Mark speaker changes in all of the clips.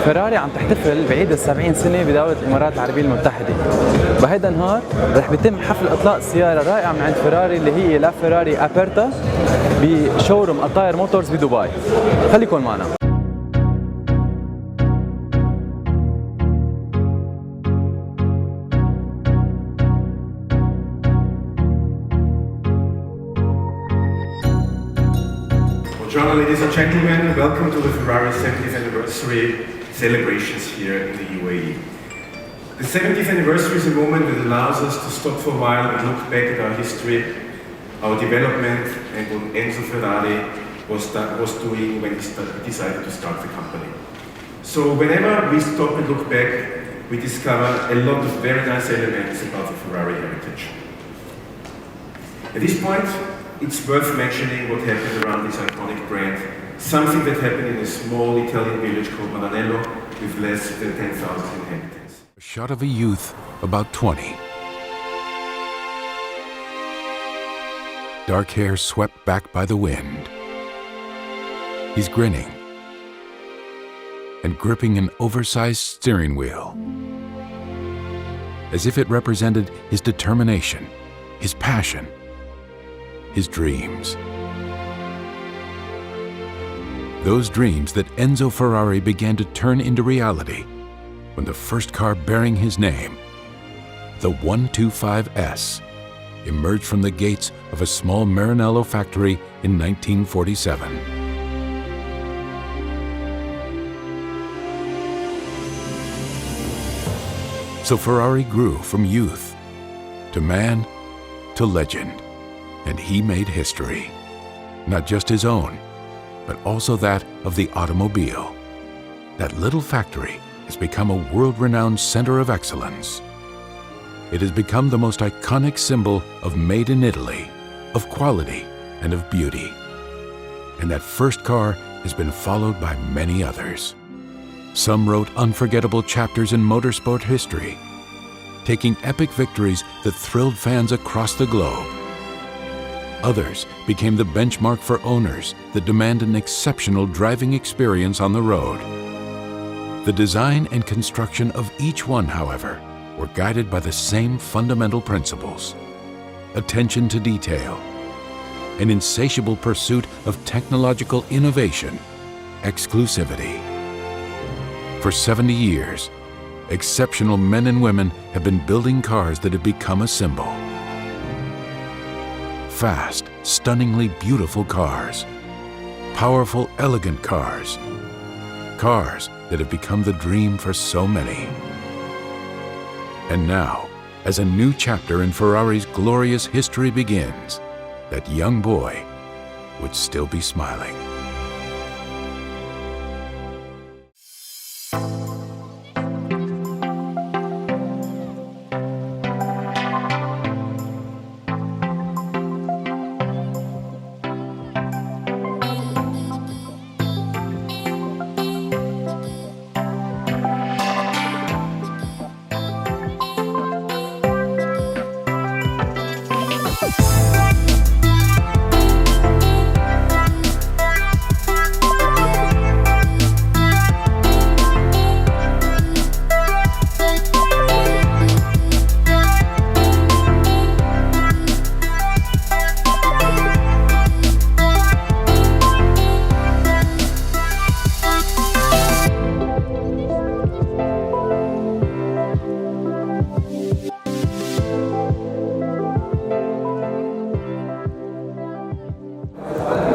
Speaker 1: فيراري عم تحتفل بعيد ال70 سنة بدولة الإمارات العربية المتحدة. بهيدا النهار رح بيتم حفل إطلاق سيارة رائعة من عند فيراري اللي هي LaFerrari Aperta بشوروم التاير موتورز بدبي. خليكن معنا.
Speaker 2: Buongiorno ladies and gentlemen, welcome to the Ferrari 70th anniversary celebrations here in the UAE. The 70th anniversary is a moment that allows us to stop for a while and look back at our history, our development, and what Enzo Ferrari was doing when he decided to start the company. So whenever we stop and look back, we discover a lot of very nice elements about the Ferrari heritage. At this point, it's worth mentioning what happened around this iconic brand, something that happened in a small Italian village called Maranello with less than 10,000 inhabitants.
Speaker 3: A shot of a youth about 20. Dark hair swept back by the wind. He's grinning and gripping an oversized steering wheel, as if it represented his determination, his passion, his dreams. Those dreams that Enzo Ferrari began to turn into reality when the first car bearing his name, the 125S, emerged from the gates of a small Maranello factory in 1947. So Ferrari grew from youth to man to legend. And he made history, not just his own, but also that of the automobile. That little factory has become a world-renowned center of excellence. It has become the most iconic symbol of made in Italy, of quality, and of beauty. And that first car has been followed by many others. Some wrote unforgettable chapters in motorsport history, taking epic victories that thrilled fans across the globe. Others became the benchmark for owners that demand an exceptional driving experience on the road. The design and construction of each one, however, were guided by the same fundamental principles: attention to detail, an insatiable pursuit of technological innovation, exclusivity. For 70 years, exceptional men and women have been building cars that have become a symbol. Fast, stunningly beautiful cars, powerful, elegant cars, cars that have become the dream for so many. And now, as a new chapter in Ferrari's glorious history begins, that young boy would still be smiling.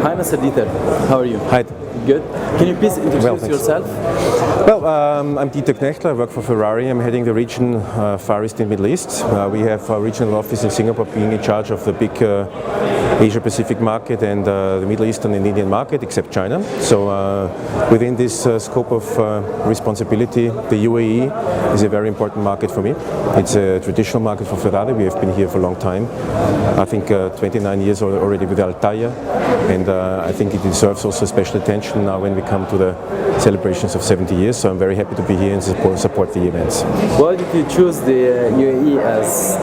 Speaker 1: Hi, Mr. Dieter. How are you?
Speaker 4: Hi.
Speaker 1: Good. Can you please introduce yourself?
Speaker 4: Well, I'm Tayer Knechtel. I work for Ferrari. I'm heading the region Far East and Middle East. We have a regional office in Singapore, being in charge of the big Asia-Pacific market and the Middle Eastern and Indian market, except China. So within this scope of responsibility, the UAE is a very important market for me. It's a traditional market for Ferrari. We have been here for a long time. I think 29 years already with Tayer, and I think it deserves also special attention now when we come to the celebrations of 70 years. So I'm very happy to be here and support the events.
Speaker 1: Why did you choose the UAE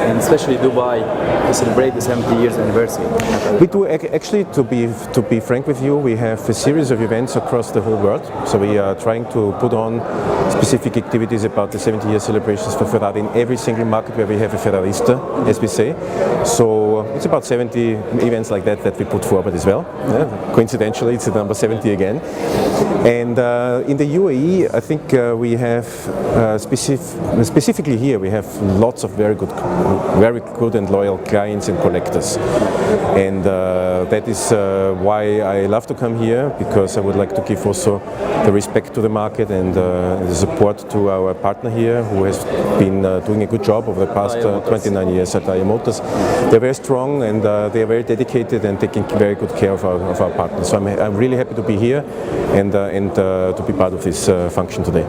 Speaker 1: and especially Dubai to celebrate the 70 years anniversary?
Speaker 4: We do actually, to be frank with you, we have a series of events across the whole world. So we are trying to put on specific activities about the 70-year celebrations for Ferrari in every single market where we have a Ferrarista, as we say. So it's about 70 events like that that we put forward as well. Coincidentally, it's the number 70 again. And in the UAE, I think we have specifically here we have lots of very good and loyal clients and collectors. And that is why I love to come here, because I would like to give also the respect to the market and the support to our partner here, who has been doing a good job over the past 29 years at Tayer Motors. They're very strong and they are very dedicated and taking very good care of our partners. So I'm really happy to be here and to be part of this function today.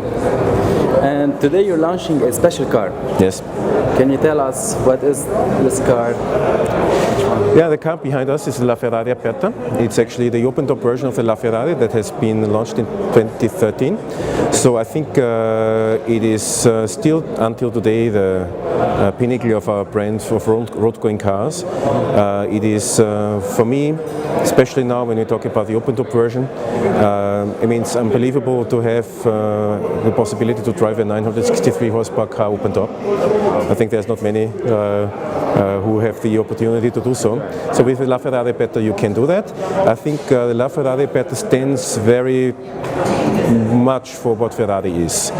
Speaker 1: And today you're launching a special car.
Speaker 4: Yes.
Speaker 1: Can you tell us what is this car?
Speaker 4: Yeah, the car behind us is the LaFerrari Aperta. It's actually the open-top version of the LaFerrari that has been launched in 2013. So I think it is still until today the pinnacle of our brand of road-going cars. It is for me, especially now when we talk about the open-top version, I mean, it's unbelievable to have the possibility to drive a 963 horsepower car open-top. I think there's not many who have the opportunity to do so. So with the LaFerrari Aperta you can do that. I think the LaFerrari Aperta stands very much for what Ferrari is.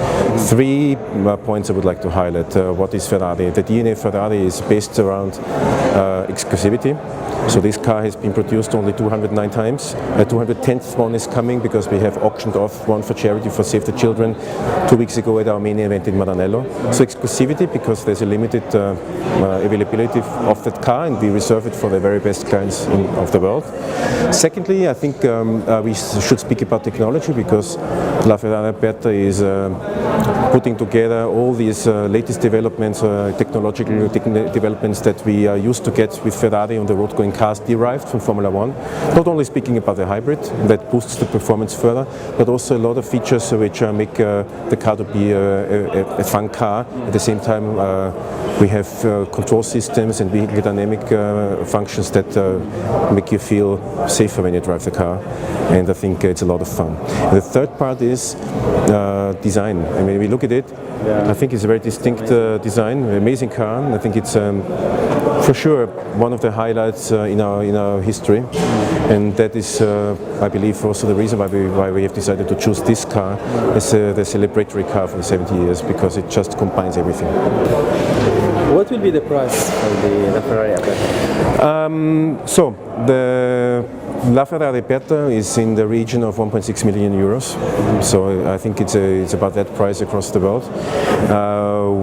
Speaker 4: 3 points I would like to highlight. What is Ferrari? The DNA of Ferrari is based around exclusivity. So this car has been produced only 209 times. 210th one is coming because we have auctioned off one for charity for Save the Children 2 weeks ago at our main event in Maranello. So exclusivity because there's a limited availability of that car and we reserve it for the very best clients of the world. Secondly, I think we should speak about technology because LaFerrari Aperta is putting together all these latest developments, technological developments that we are used to get with Ferrari on the road-going cars derived from Formula One. Not only speaking about the hybrid that boosts the performance further, but also a lot of features which make the car to be a fun car. At the same time, we have control systems and vehicle dynamic functions that make you feel safer when you drive the car, and I think it's a lot of fun. And the third part is design. I mean, we look at it, I think it's a very distinct design, an amazing car. I think it's for sure one of the highlights in our history, and that is, I believe, also the reason why we have decided to choose this car as the celebratory car for the 70 years, because it just combines everything.
Speaker 1: What will be the price for the LaFerrari Aperta?
Speaker 4: So the LaFerrari Aperta is in the region of 1.6 million euros. So I think it's about that price across the world.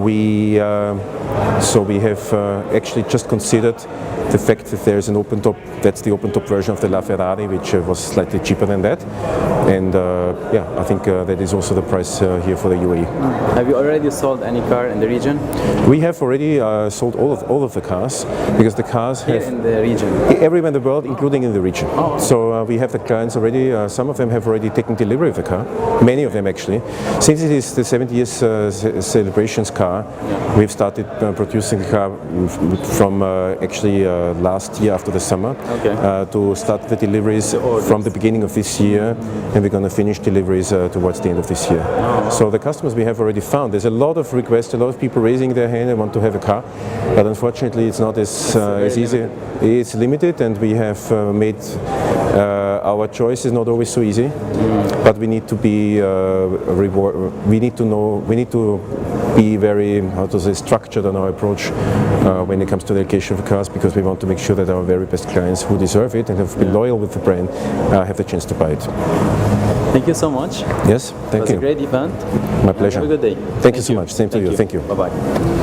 Speaker 4: We have actually just considered the fact that there is an open top. That's the open top version of the LaFerrari, which was slightly cheaper than that. And yeah, I think that is also the price here for the UAE.
Speaker 1: Have you already sold any car in the region?
Speaker 4: We have already sold all of the cars, because the cars
Speaker 1: here
Speaker 4: have
Speaker 1: in the region,
Speaker 4: everywhere in the world, including in the region.
Speaker 1: Oh.
Speaker 4: So we have the clients already. Some of them have already taken delivery of the car. Many of them actually. Since it is the 70 years celebrations car, we've started producing the car from actually last year after the summer.
Speaker 1: Okay.
Speaker 4: To start the deliveries from the beginning of this year, and we're going to finish deliveries towards the end of this year.
Speaker 1: Oh.
Speaker 4: So the customers we have already found. There's a lot of requests, a lot of people raising their hand and want to have a car, but unfortunately it's not as easy. It's limited, and we have made our choice is not always so easy, but we need to be we need to be very, how to say, structured on our approach when it comes to the allocation of cars, because we want to make sure that our very best clients who deserve it and have been loyal with the brand have the chance to buy it.
Speaker 1: Thank you so much.
Speaker 4: Yes, thank you.
Speaker 1: It was a great event.
Speaker 4: My pleasure.
Speaker 1: Have a good day.
Speaker 4: Thank you so much. Same to you. Thank you.
Speaker 1: Bye-bye.